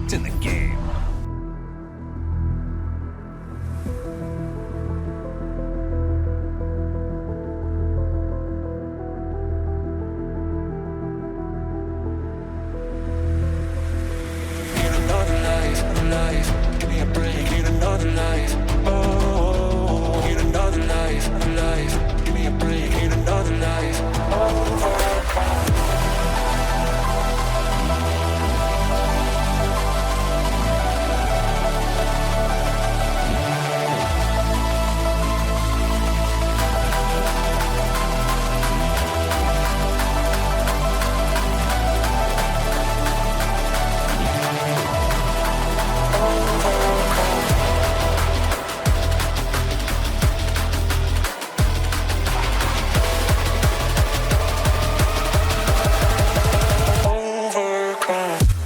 hooked in the game.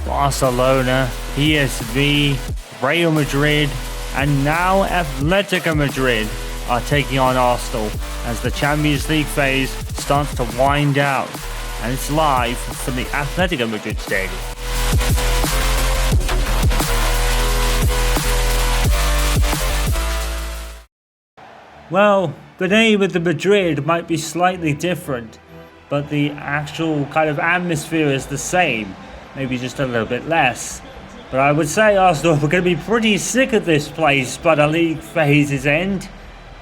Barcelona, PSV, Real Madrid, and now Atletico Madrid are taking on Arsenal as the Champions League phase starts to wind down, and it's live from the Atletico Madrid stadium. Well, the day with the Madrid might be slightly different, but the actual kind of atmosphere is the same. Maybe just a little bit less. But I would say Arsenal were going to be pretty sick of this place by the league phase's end.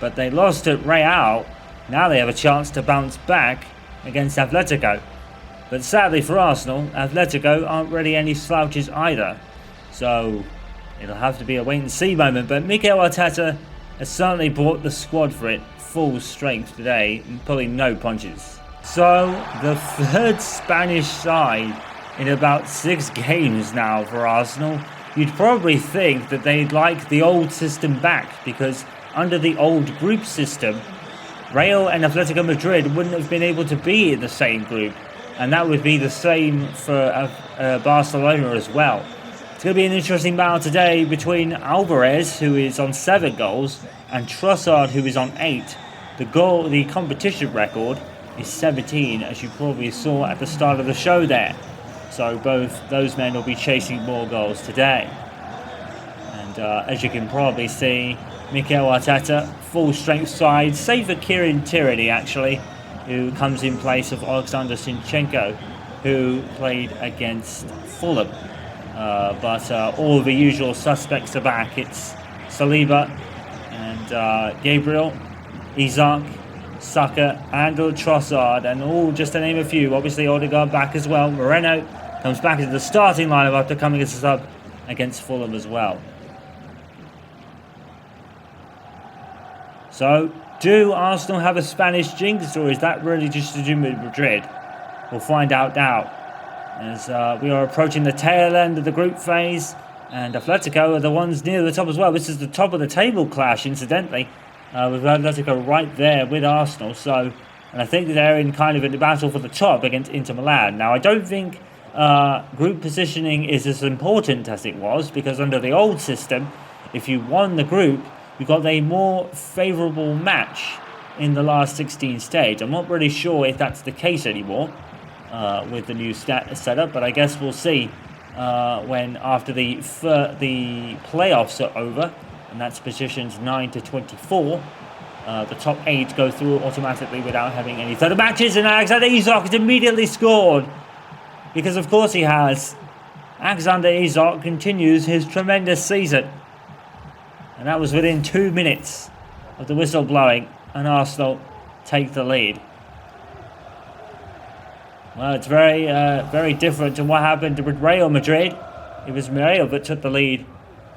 But they lost at Real. Now they have a chance to bounce back against Atletico. But sadly for Arsenal, Atletico aren't really any slouches either. So it'll have to be a wait and see moment. But Mikel Arteta has certainly brought the squad for it full strength today, pulling no punches. So the third Spanish side in about 6 games now for Arsenal. You'd probably think that they'd like the old system back, because under the old group system, Real and Atletico Madrid wouldn't have been able to be in the same group, and that would be the same for Barcelona as well. It's going to be an interesting battle today between Alvarez, who is on 7 goals, and Trossard, who is on 8. The competition record is 17, as you probably saw at the start of the show there. So both those men will be chasing more goals today. And as you can probably see, Mikel Arteta, full strength side, save for Kieran Tierney actually, who comes in place of Alexander Zinchenko, who played against Fulham. But all the usual suspects are back. It's Saliba and Gabriel, Isaac, Saka, and Trossard, and all just to name a few. Obviously Odegaard back as well. Moreno comes back into the starting lineup after coming as a sub against Fulham as well. So, do Arsenal have a Spanish jinx, or is that really just to do with Madrid? We'll find out now, as we are approaching the tail end of the group phase, and Atletico are the ones near the top as well. This is the top of the table clash, incidentally, with Atletico right there with Arsenal. So, and I think they're in kind of a battle for the top against Inter Milan. Now, I don't think group positioning is as important as it was, because under the old system, if you won the group, you got a more favourable match in the last 16 stage. I'm not really sure if that's the case anymore with the new setup, but I guess we'll see when after the playoffs are over, and that's positions 9 to 24. The top 8 go through automatically without having any further matches, and Alexander Isak has immediately scored. Because of course he has. Alexander Isak continues his tremendous season. And that was within 2 minutes of the whistle blowing, and Arsenal take the lead. Well, it's very different to what happened with Real Madrid. It was Real that took the lead,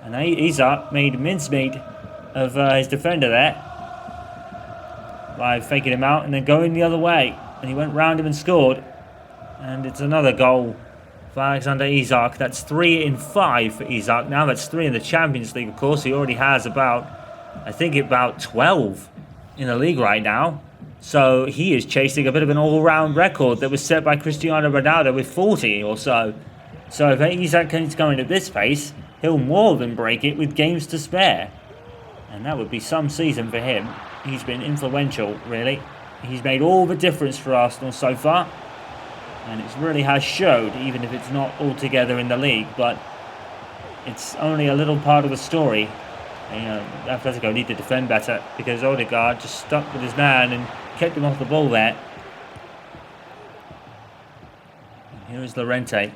and Isak made mincemeat of his defender there by faking him out and then going the other way. And he went round him and scored. And it's another goal for Alexander Isak. That's 3 in 5 for Isak. Now that's 3 in the Champions League, of course. He already has about 12 in the league right now. So he is chasing a bit of an all-round record that was set by Cristiano Ronaldo with 40 or so. So if Isak keeps going at this pace, he'll more than break it with games to spare. And that would be some season for him. He's been influential, really. He's made all the difference for Arsenal so far. And it really has showed, even if it's not altogether in the league. But it's only a little part of the story. Atletico need to defend better because Odegaard just stuck with his man and kept him off the ball there. And here is Llorente.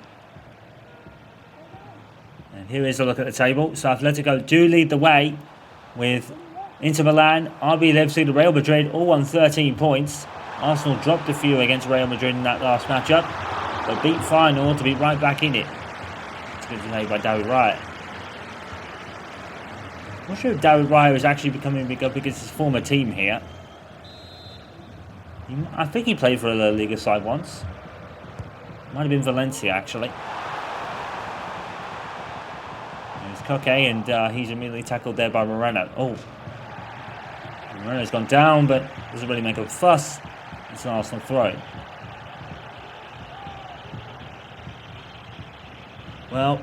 And here is a look at the table. So Atletico do lead the way with Inter Milan, RB Leipzig, Real Madrid all on 13 points. Arsenal dropped a few against Real Madrid in that last matchup, but beat Feyenoord to be right back in it. It's good to say by David Raya. I'm not sure if David Raya is actually becoming bigger because his former team here. I think he played for a La Liga side once. Might have been Valencia actually. There's Koke and he's immediately tackled there by Moreno. Oh, Moreno's gone down, but doesn't really make a fuss. It's an Arsenal throw. Well,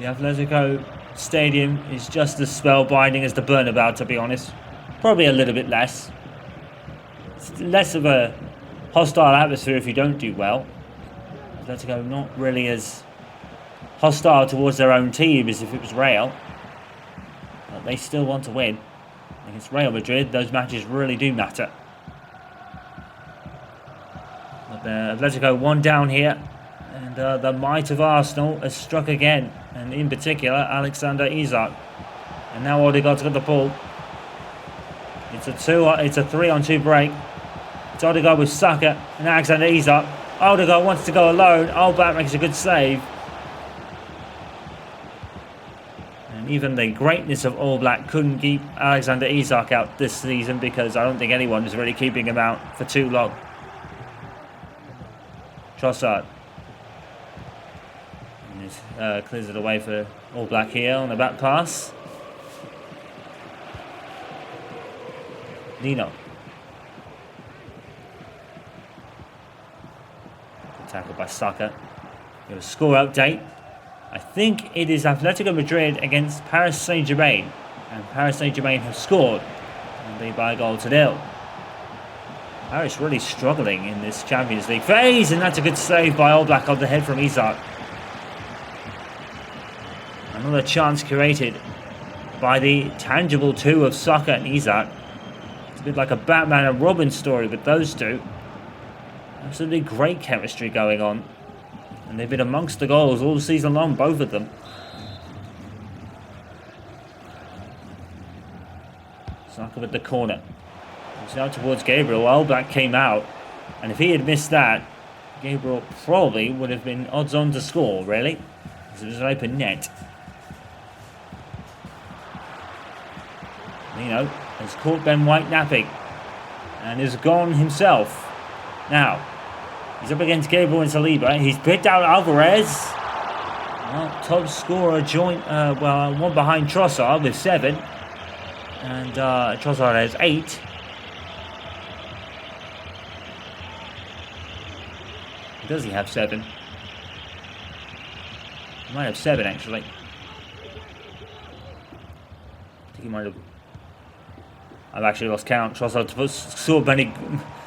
the Atletico Stadium is just as spellbinding as the Bernabeu, to be honest. Probably a little bit less. It's less of a hostile atmosphere if you don't do well. Atletico not really as hostile towards their own team as if it was Real. But they still want to win. Against Real Madrid, those matches really do matter. But Atletico one down here. And the might of Arsenal has struck again. And in particular, Alexander Isak. And now Odegaard's got the ball. It's a 3-on-2 break. It's Odegaard with Saka and Alexander Isak. Odegaard wants to go alone. Oblak makes a good save. And even the greatness of Oblak couldn't keep Alexander Isak out this season because I don't think anyone is really keeping him out for too long. Trossard. Clears it away for Oblak here on the back pass. Nino. Tackled by Saka. Got a score update. I think it is Atletico Madrid against Paris Saint-Germain. And Paris Saint-Germain have scored. And they by a goal to nil. Paris really struggling in this Champions League phase. And that's a good save by Oblak on the head from Isak. Another chance created by the tangible two of Saka and Isak. It's a bit like a Batman and Robin story with those two. Absolutely great chemistry going on. And they've been amongst the goals all season long, both of them. Saka with the corner. It's out towards Gabriel. Oblak came out. And if he had missed that, Gabriel probably would have been odds on to score, really. Because it was an open net. Nino has caught Ben White napping and is gone himself. Now, he's up against Gabriel and Saliba. He's picked out Alvarez. Well, top scorer joint, one behind Trossard with 7. And Trossard has 8. Does he have 7? He might have 7 actually. I think he might have. I've actually lost count. Trossard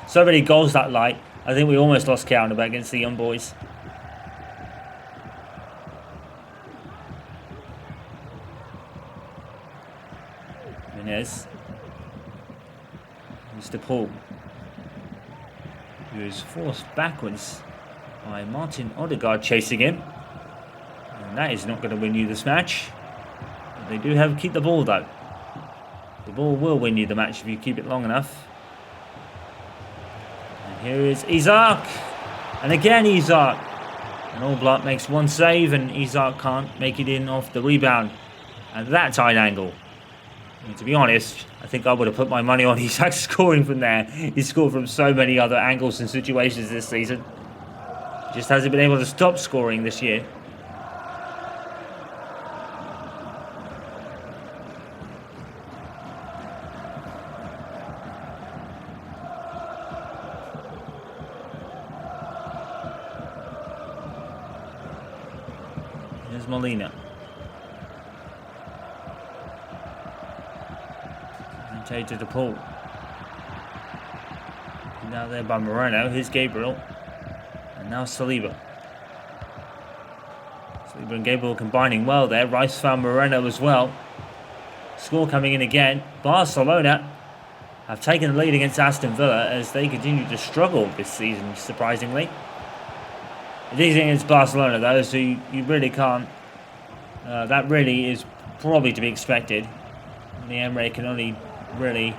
so many goals that night. I think we almost lost count about against the young boys. Menez. Mr. Paul. Who is forced backwards by Martin Odegaard chasing him. And that is not going to win you this match. But they do have keep the ball though. The ball will win you the match if you keep it long enough. And here is Isak. And again Isak. And Oblak makes one save and Isak can't make it in off the rebound at that tight angle. And to be honest, I think I would have put my money on Isak scoring from there. He's scored from so many other angles and situations this season. Just hasn't been able to stop scoring this year. Here's Molina. And to the pool. Now there by Moreno. Here's Gabriel. And now Saliba. Saliba and Gabriel combining well there. Rice found Moreno as well. Score coming in again. Barcelona have taken the lead against Aston Villa as they continue to struggle this season, surprisingly. It is against Barcelona though, so you really can't. That really is probably to be expected. The Emre can only really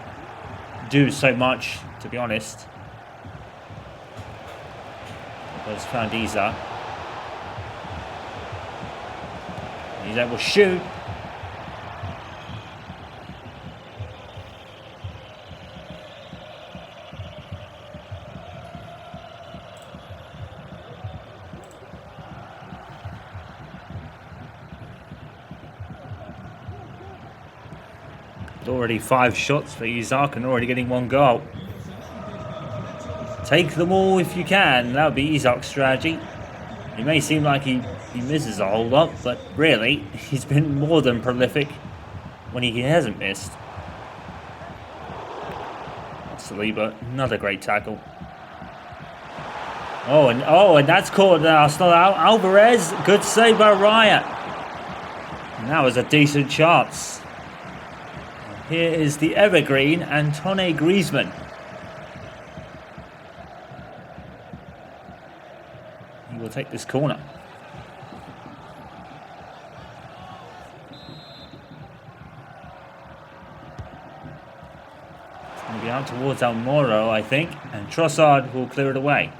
do so much, to be honest. There's found Isak. Isak will shoot. Already 5 shots for Isak and already getting 1 goal. Take them all if you can. That would be Isak's strategy. It may seem like he misses a whole lot, but really, he's been more than prolific when he hasn't missed. Saliba, another great tackle. And that's caught Arsenal out. Alvarez, good save by Raya. And that was a decent chance. Here is the evergreen, Antoine Griezmann. He will take this corner. It's going to be out towards Almoro, I think, and Trossard will clear it away.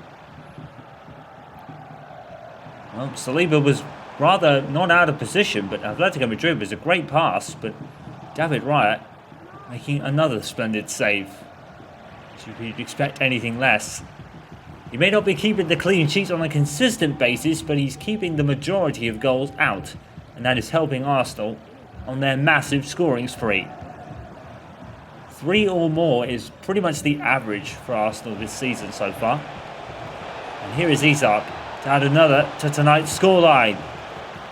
Well, Saliba was rather not out of position, but Atletico Madrid was a great pass, but David Raya making another splendid save. So you'd expect anything less. He may not be keeping the clean sheets on a consistent basis, but he's keeping the majority of goals out, and that is helping Arsenal on their massive scoring spree. 3 or more is pretty much the average for Arsenal this season so far. And here is Isak to add another to tonight's scoreline.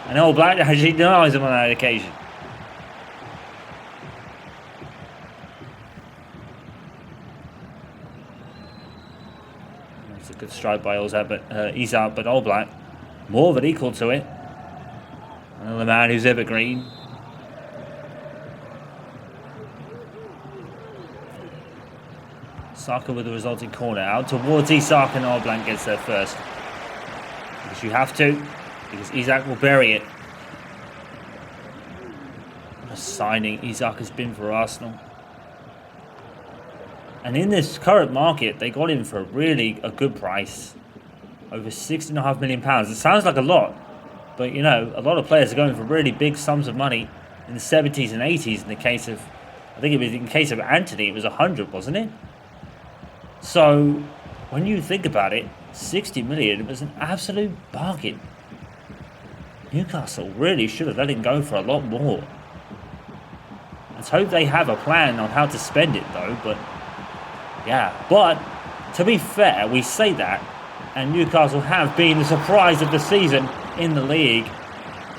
And All Black actually denies him on that occasion. It's a good strike by Isak, but All Black more than equal to it. Another man who's evergreen. Saka with the resulting corner out towards Isak, and All Black gets there first. Because you have to, because Isak will bury it. What a signing Isak has been for Arsenal. And in this current market, they got him for really a good price. Over £6.5 million. It sounds like a lot, but you know, a lot of players are going for really big sums of money in the 70s and 80s. In the case of, I think it was in case of Anthony, it was 100, wasn't it? So, when you think about it, 60 million was an absolute bargain. Newcastle really should have let him go for a lot more. Let's hope they have a plan on how to spend it though, but yeah. But, to be fair, we say that, and Newcastle have been the surprise of the season in the league,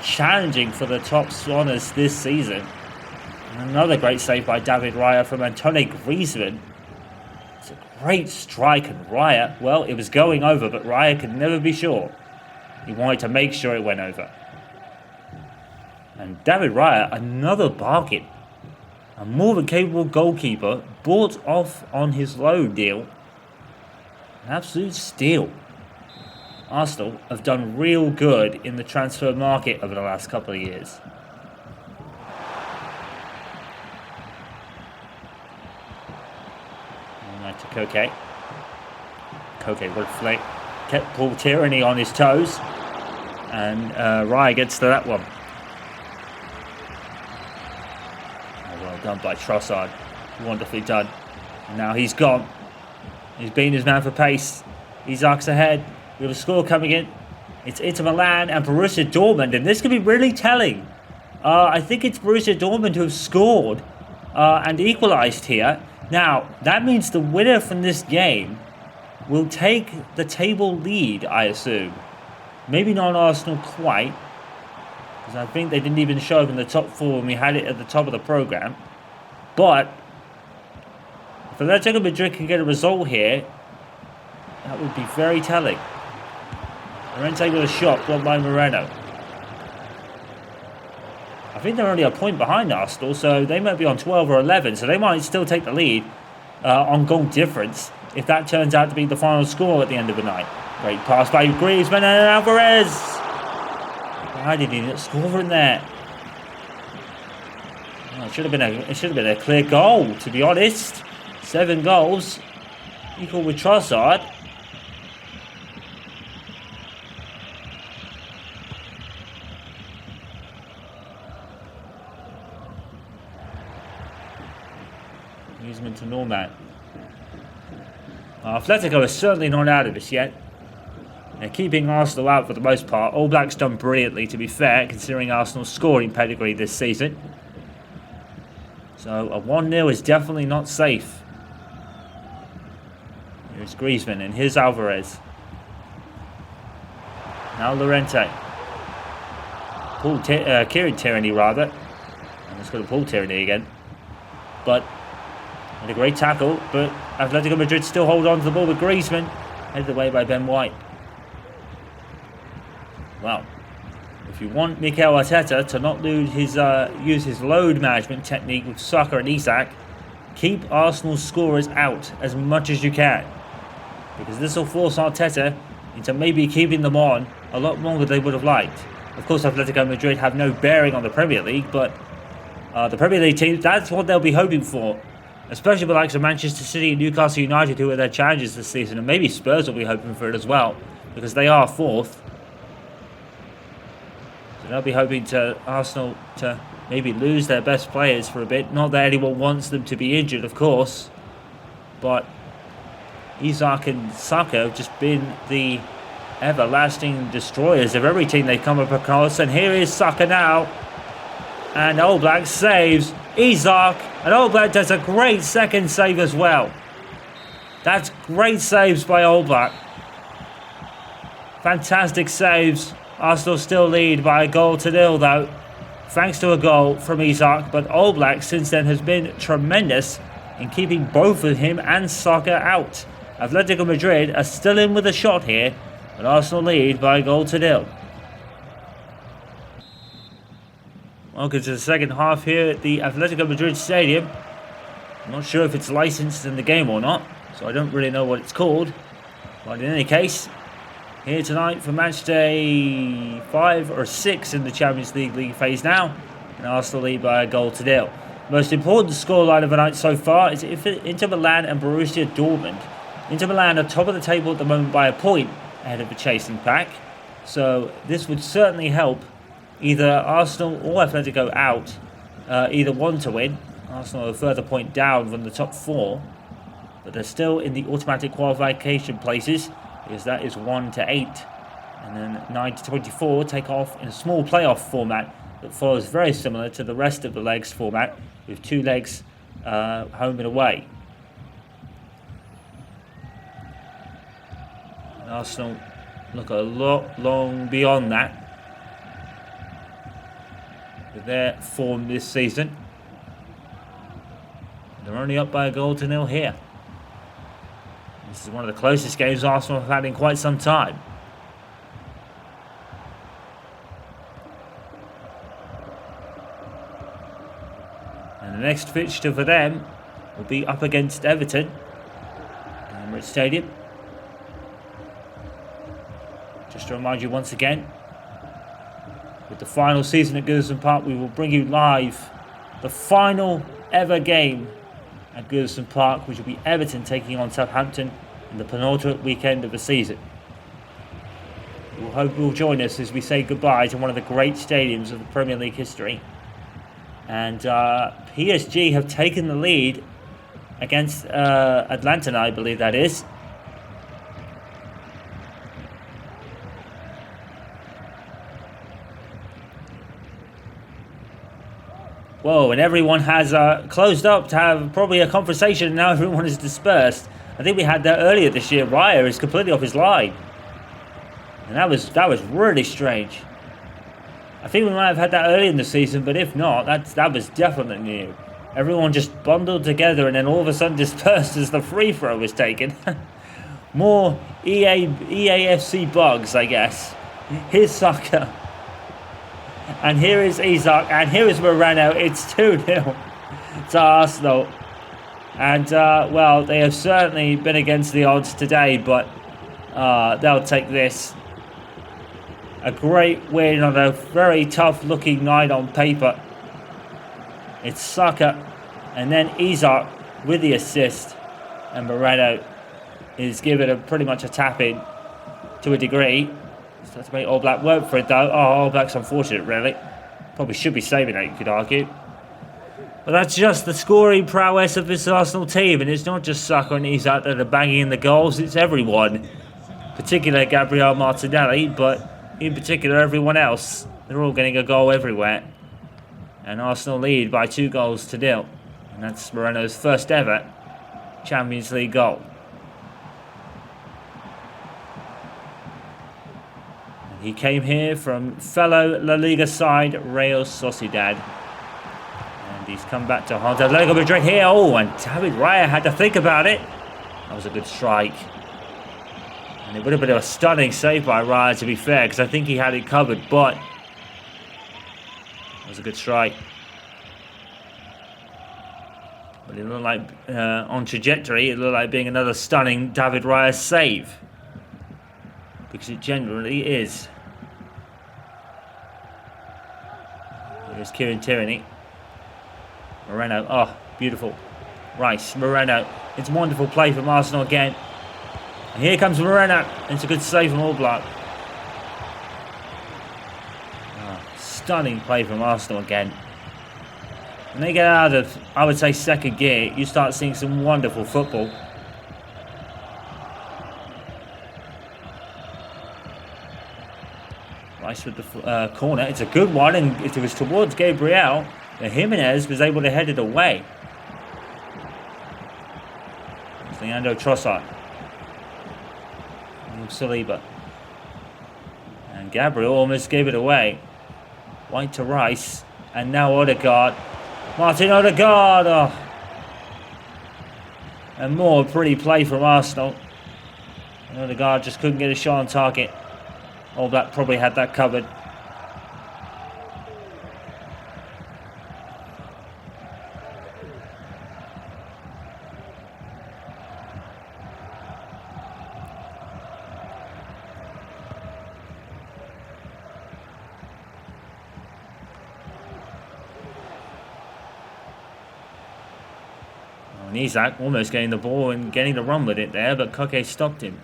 challenging for the top honours this season. And another great save by David Raya from Antoine Griezmann. It's a great strike, and Raya, well, it was going over, but Raya could never be sure. He wanted to make sure it went over. And David Raya, another bargain. A more than capable goalkeeper, bought off on his loan deal. An absolute steal. Arsenal have done real good in the transfer market over the last couple of years. To Koke. Koke would flick. Kept Paul Tierney on his toes. And Raya gets to that one. Oh, well done by Trossard. Wonderfully done. And now he's gone. He's been his man for pace. Isak's ahead. We have a score coming in. It's Inter Milan and Borussia Dortmund. And this could be really telling. I think it's Borussia Dortmund who have scored and equalised here. Now, that means the winner from this game will take the table lead, I assume. Maybe not Arsenal quite, because I think they didn't even show up in the top 4 when we had it at the top of the programme. But if Atletico Madrid can get a result here, that would be very telling. Llorente with a shot, blocked by Moreno. think they're only a point behind Arsenal, so they might be on 12 or 11, so they might still take the lead on goal difference if that turns out to be the final score at the end of the night. Great pass by Griezmann and Alvarez. Why did he not score in there? Oh, it should have been a clear goal, to be honest. 7 goals, equal with Trossard. Griezmann to Norman. Atletico is certainly not out of this yet. They're keeping Arsenal out for the most part. All Blacks done brilliantly, to be fair, considering Arsenal's scoring pedigree this season. So a 1-0 is definitely not safe. Here's Griezmann and here's Alvarez. Now Llorente. Kieran Tierney, rather. I'm just going to pull Tierney again. But and a great tackle, but Atletico Madrid still hold on to the ball with Griezmann. Headed away by Ben White. Well, if you want Mikel Arteta to not use his load management technique with Saka and Isak, keep Arsenal's scorers out as much as you can. Because this will force Arteta into maybe keeping them on a lot longer than they would have liked. Of course, Atletico Madrid have no bearing on the Premier League, but the Premier League team, that's what they'll be hoping for. Especially the likes of Manchester City and Newcastle United, who are their challengers this season, and maybe Spurs will be hoping for it as well, because they are 4th. So they'll be hoping to Arsenal to maybe lose their best players for a bit. Not that anyone wants them to be injured, of course, but Isak and Saka have just been the everlasting destroyers of every team they come up across. And here is Saka now, and Oblak saves Isak, and Oblak does a great second save as well. That's great saves by Oblak. Fantastic saves. Arsenal still lead by a goal to 0 though, thanks to a goal from Isak, but Oblak since then has been tremendous in keeping both of him and Saka out. Atletico Madrid are still in with a shot here, but Arsenal lead by a goal to 0. Welcome to the second half here at the Atletico Madrid Stadium. I'm not sure if it's licensed in the game or not, so I don't really know what it's called. But in any case, here tonight for match day 5 or 6 in the Champions League phase now, and Arsenal lead by a goal to 0. Most important scoreline of the night so far is Inter Milan and Borussia Dortmund. Inter Milan are top of the table at the moment by a point ahead of the chasing pack, so this would certainly help either Arsenal or Atletico out, either one to win. Arsenal are a further point down from the top 4, but they're still in the automatic qualification places, because that is 1 to 8, and then 9 to 24 take off in a small playoff format that follows very similar to the rest of the legs format, with 2 legs home and away. And Arsenal look a lot long beyond that with their form this season. They're only up by a goal to 0 here. This is one of the closest games Arsenal have had in quite some time. And the next fixture for them will be up against Everton at Emirates Stadium. Just to remind you once again, with the final season at Goodison Park, we will bring you live the final ever game at Goodison Park, which will be Everton taking on Southampton in the penultimate weekend of the season. We hope you'll join us as we say goodbye to one of the great stadiums of the Premier League history. And PSG have taken the lead against Atlanta, I believe that is. Whoa, and everyone has closed up to have probably a conversation, and now everyone is dispersed. I think we had that earlier this year. Raya is completely off his line. And that was really strange. I think we might have had that early in the season, but if not, that was definitely new. Everyone just bundled together and then all of a sudden dispersed as the free throw was taken. More EAFC bugs, I guess. Here's Saka. And here is Isak, and here is Moreno. It's 2-0 to Arsenal. And, well, they have certainly been against the odds today, but they'll take this. A great win on a very tough-looking night on paper. It's Saka, and then Isak with the assist. And Moreno is given pretty much a tap-in to a degree. Starts to make All Black work for it, though. Oh, All Black's unfortunate, really. Probably should be saving it, you could argue. But that's just the scoring prowess of this Arsenal team. And it's not just Saka and Isak that are banging in the goals. It's everyone. Particularly Gabriel Martinelli, but in particular everyone else. They're all getting a goal everywhere. And Arsenal lead by 2-0. And that's Moreno's first ever Champions League goal. And he came here from fellow La Liga side Real Sociedad. And he's come back to Atletico Madrid here. Oh, and David Raya had to think about it. That was a good strike. And it would have been a stunning save by Raya, to be fair, because I think he had it covered, but that was a good strike. But it looked like, on trajectory, it looked like being another stunning David Raya save. Because it generally is. Here's Kieran Tierney. Moreno, oh, beautiful. Rice, Moreno. It's a wonderful play from Arsenal again. And here comes Moreno. It's a good save from All Black. Oh, stunning play from Arsenal again. When they get out of, I would say, second gear, you start seeing some wonderful football. Rice with the corner. It's a good one, and it was towards Gabriel. And Jimenez was able to head it away. It's Leandro Trossard. Saliba. And Gabriel almost gave it away. White to Rice. And now Odegaard. Martin Odegaard. Oh. And more pretty play from Arsenal. And Odegaard just couldn't get a shot on target. All Black probably had that covered. And Isak almost getting the ball and getting the run with it there, but Koke stopped him.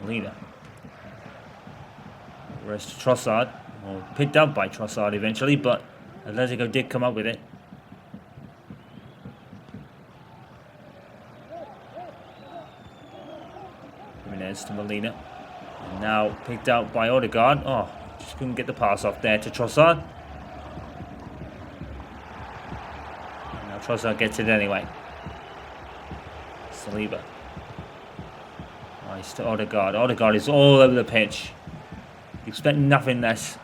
Leader. Rest to Trossard. Well, picked up by Trossard eventually, but Atletico did come up with it. Jimenez to Molina. And now picked out by Odegaard. Oh, just couldn't get the pass off there to Trossard. Trossard gets it anyway. Saliba. Nice to Odegaard. Odegaard is all over the pitch. You expect nothing less.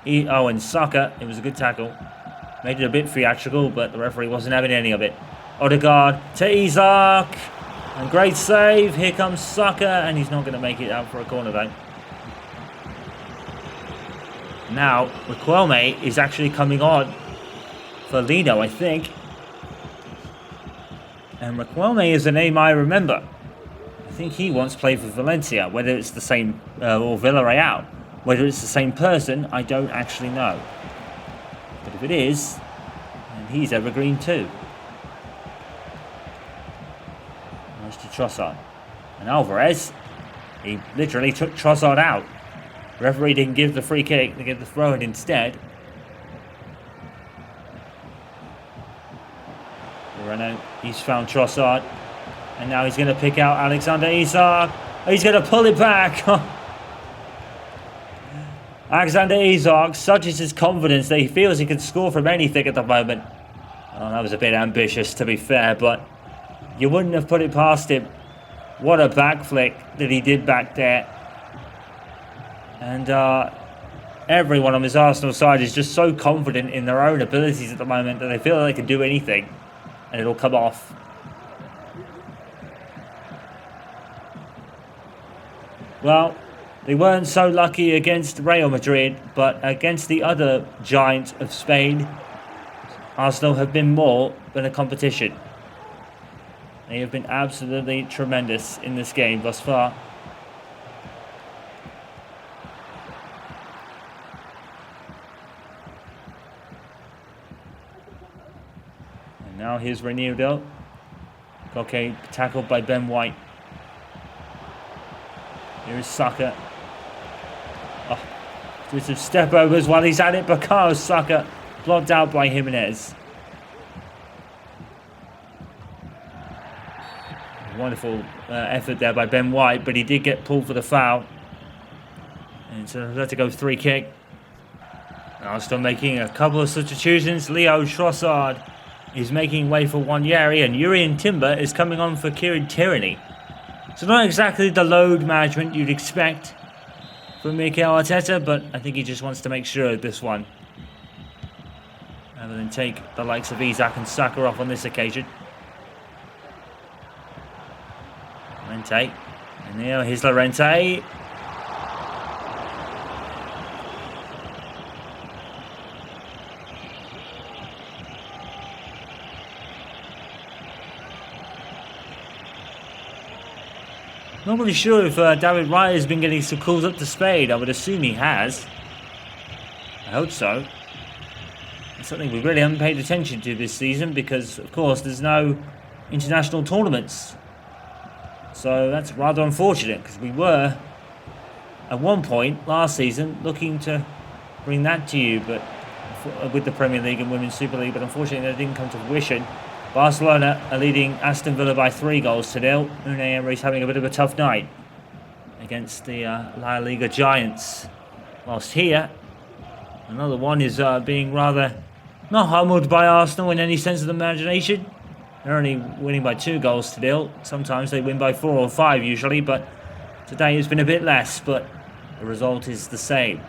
And Saka, it was a good tackle. Made it a bit theatrical, but the referee wasn't having any of it. Odegaard to Isak. And great save. Here comes Saka, and he's not going to make it out for a corner though. Now, Riquelme is actually coming on for Lino, I think. And Riquelme is a name I remember. I think he once played for Valencia. Whether it's the same, or Villarreal. Whether it's the same person, I don't actually know. But if it is, then he's evergreen too. Nice to Trossard. And Alvarez, he literally took Trossard out. Referee didn't give the free kick, they gave the throw-in instead. Moreno, he's found Trossard. And now he's going to pick out Alexander Isak. He's going to pull it back. Alexander Isak, such is his confidence that he feels he can score from anything at the moment. Oh, that was a bit ambitious, to be fair, but you wouldn't have put it past him. What a back flick that he did back there. And everyone on this Arsenal side is just so confident in their own abilities at the moment that they feel like they can do anything. And it'll come off. Well, They weren't so lucky against Real Madrid, but against the other giant of Spain, Arsenal have been more than a competition. They have been absolutely tremendous in this game thus far. And now here's Reinildo. Okay, tackled by Ben White. Here is Saka. Oh, do some step overs while he's at it. Bukayo Saka blocked out by Jimenez. Wonderful effort there by Ben White, but he did get pulled for the foul. And it's an Atletico free kick. Arsenal making a couple of substitutions. Leo Trossard is making way for Wanyeri, and Urian Timber is coming on for Kieran Tierney. So not exactly the load management you'd expect from Mikel Arteta, but I think he just wants to make sure of this one, rather than take the likes of Isak and Saka off on this occasion. Llorente, and now here's Llorente. Not really sure if David Raya has been getting some calls up to Spain. I would assume he has. I hope so. It's something we really haven't paid attention to this season because, of course, there's no international tournaments. So that's rather unfortunate because we were, at one point last season, looking to bring that to you, but with the Premier League and Women's Super League, but unfortunately that didn't come to fruition. Barcelona are leading Aston Villa by 3-0. Unai Emery's having a bit of a tough night against the La Liga giants. Whilst here, another one is being rather not humbled by Arsenal in any sense of the imagination. They're only winning by 2-0. Sometimes they win by 4 or 5 usually, but today it's been a bit less, but the result is the same.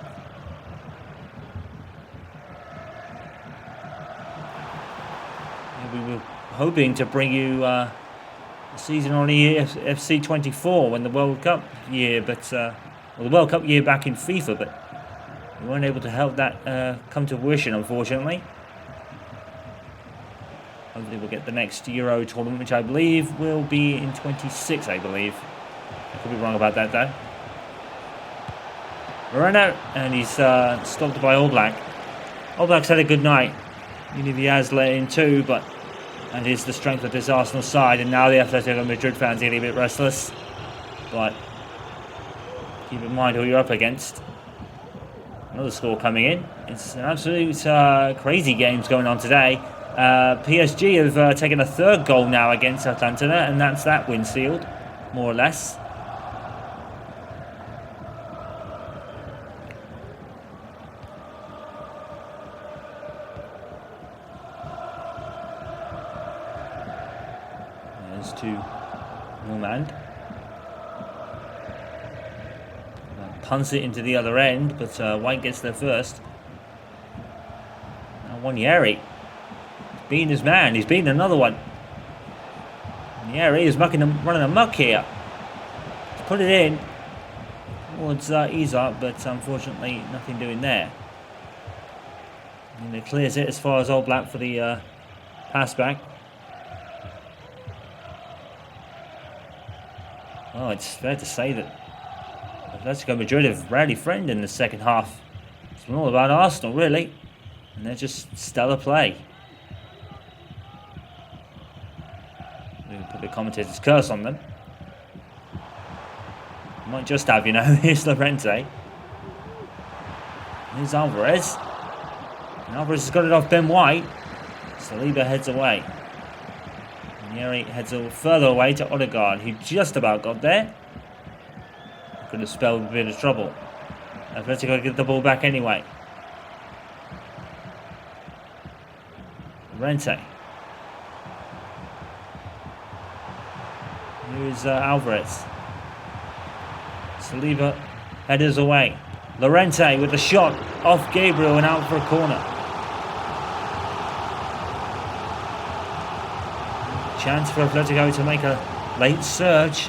We were hoping to bring you a season on FC 24 when the World Cup year, but the World Cup year back in FIFA, but we weren't able to help that come to fruition, unfortunately. Hopefully we'll get the next Euro tournament, which I believe will be in 26, I believe. I could be wrong about that, though. Moreno, and he's stopped by Oblak. Oblak's had a good night. Diaz let in too, but that is the strength of this Arsenal side, and now the Atletico Madrid fans are getting a bit restless. But keep in mind who you're up against. Another score coming in. It's an absolute crazy games going on today. PSG have taken a third goal now against Atlanta, and that's that win sealed, more or less. There's to Normand. Punts it into the other end, but White gets there first. Now Wanyeri. Being his man, he's beaten another one. Yeah, he is running amok here. He's put it in towards Isak, but unfortunately nothing doing there. And it clears it as far as Oblak for the pass back. Oh, it's fair to say that Atletico Madrid have rarely friend in the second half. It's been all about Arsenal, really. And they're just stellar play. Put the commentator's curse on them. Might just have, you know. Here's Llorente. Here's Alvarez. And Alvarez has got it off Ben White. Saliba heads away. Ranieri heads further away to Odegaard, who just about got there. Could have spelled a bit of trouble. Atletico get the ball back anyway. Llorente. Here's Alvarez. Saliba headers away. Llorente with the shot off Gabriel and out for a corner. Chance for Atletico to make a late surge.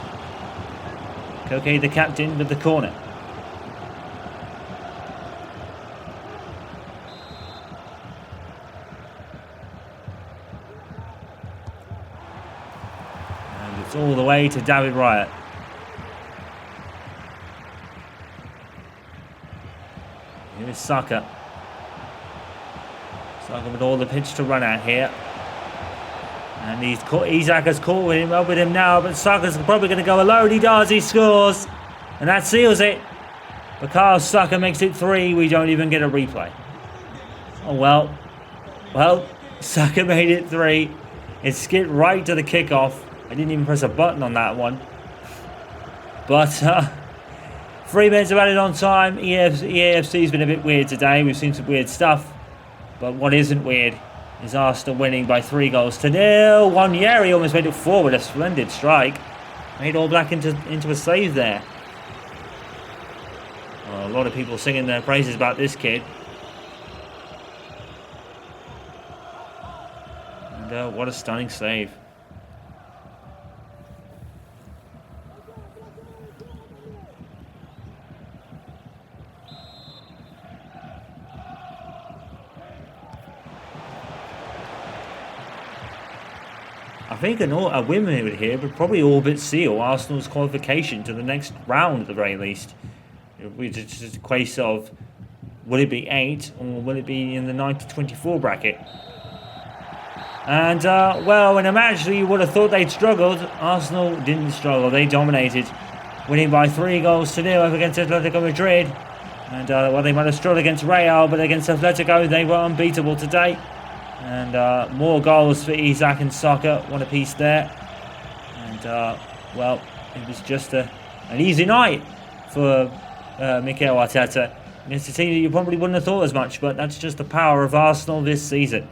Koke, the captain, with the corner. all the way to David Raya. Here is Saka. Saka with all the pitch to run at here. And Isak has caught up with him now, but Saka's probably going to go alone. He does, he scores. And that seals it. Bukayo Saka makes it 3. We don't even get a replay. Oh, well. Well, Saka made it 3. It skipped right to the kickoff. I didn't even press a button on that one. But 3 minutes of added on time. EAFC's been a bit weird today. We've seen some weird stuff. But what isn't weird is Arsenal winning by 3-0. Wanyeri almost made it 4 with a splendid strike. Made All Black into a save there. Well, a lot of people singing their praises about this kid. And what a stunning save. I think a win here would probably all but seal Arsenal's qualification to the next round at the very least. It's just a case of, will it be 8 or will it be in the 9 to 24 bracket? And, well, in a match that you would have thought they'd struggled, Arsenal didn't struggle. They dominated, winning by 3-0 against Atletico Madrid. And, well, they might have struggled against Real, but against Atletico, they were unbeatable today. And more goals for Isak and Saka, one apiece there. And, well, it was just an easy night for Mikel Arteta. And it's a team that you probably wouldn't have thought as much, but that's just the power of Arsenal this season.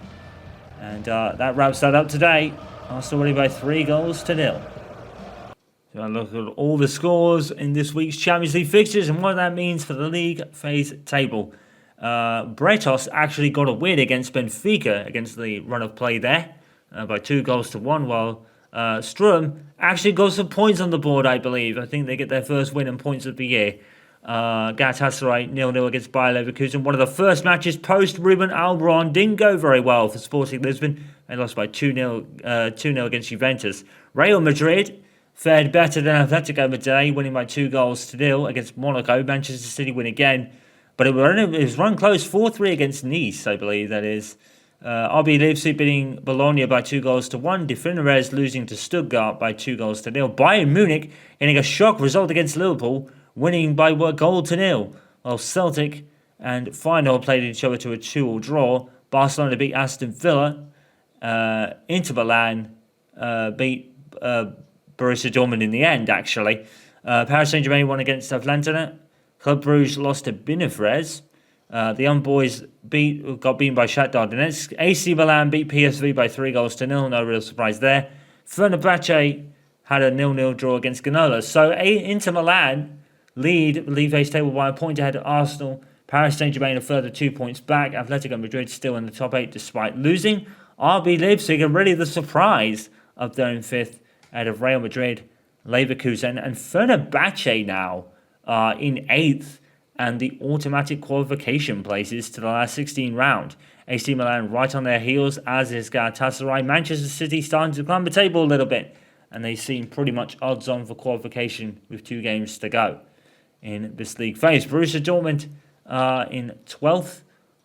And that wraps that up today. Arsenal winning by 3-0. So I look at all the scores in this week's Champions League fixtures and what that means for the league phase table. Bretos actually got a win against Benfica against the run of play there by 2-1, while Sturm actually got some points on the board, I believe. I think they get their first win and points of the year. Galatasaray 0-0 against Bayer Leverkusen. One of the first matches post Ruben Almiron didn't go very well for Sporting Lisbon. They lost by 2-0 against Juventus. Real Madrid fared better than Atletico Madrid, winning by 2-0 against Monaco. Manchester City win again. But it was run close, 4-3 against Nice, I believe that is. RB Leipzig beating Bologna by 2-1. Defenores losing to Stuttgart by 2-0. Bayern Munich getting a shock result against Liverpool, winning by 1-0. While Celtic and Feyenoord played each other to a 2-2 draw. Barcelona beat Aston Villa. Inter Milan beat Borussia Dortmund in the end, actually. Paris Saint-Germain won against Atlanta. Club Brugge lost to Binefres. The young boys got beaten by Shakhtar Donetsk. AC Milan beat PSV by 3-0. No real surprise there. Fenerbahce had a 0-0 draw against Ganola. So Inter Milan lead league phase table by a point ahead of Arsenal. Paris Saint-Germain a further 2 points back. Atletico Madrid still in the top 8 despite losing. RB Leipzig are really the surprise up there in 5th out of Real Madrid, Leverkusen, and Fenerbahce now in 8th, and the automatic qualification places to the last 16 round. AC Milan right on their heels, as is Galatasaray. Manchester City starting to climb the table a little bit, and they seem pretty much odds on for qualification with 2 games to go in this league phase. Borussia Dortmund in 12th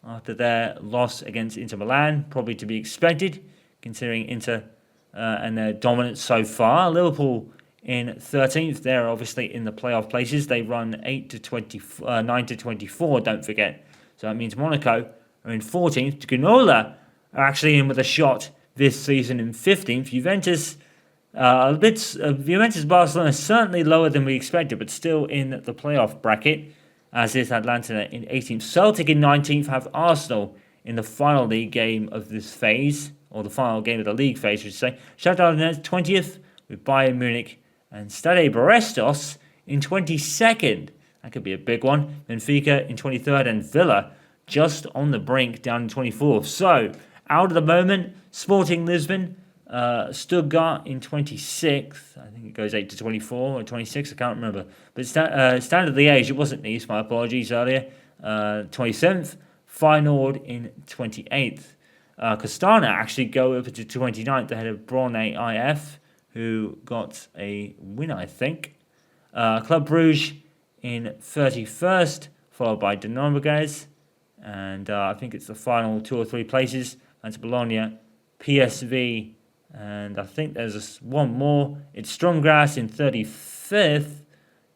after their loss against Inter Milan, probably to be expected considering Inter and their dominance so far. Liverpool in 13th, they're obviously in the playoff places. They run 9 to 24, don't forget. So that means Monaco are in 14th. Ganola are actually in with a shot this season in 15th. Juventus, Juventus Barcelona is certainly lower than we expected, but still in the playoff bracket, as is Atlanta in 18th. Celtic in 19th have Arsenal in the final league game of this phase, or the final game of the league phase, I should say. Shakhtar Donetsk 20th with Bayern Munich, and Stade Brestos in 22nd. That could be a big one. Benfica in 23rd, and Villa just on the brink down in 24th. So, out of the moment, Sporting Lisbon, Stuttgart in 26th. I think it goes 8 to 24 or 26, I can't remember. But Standard Liège, it wasn't Nice, my apologies earlier. 27th, Feyenoord in 28th. Castana actually go over to 29th ahead of Brunei IF. who got a win, I think. Club Brugge in 31st, followed by Dynamo, and I think it's the final 2 or 3 places. And Bologna, PSV, and I think there's one more. It's Stromgrass in 35th,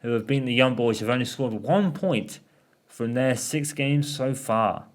who have beaten the Young Boys, who've only scored 1 point from their 6 games so far.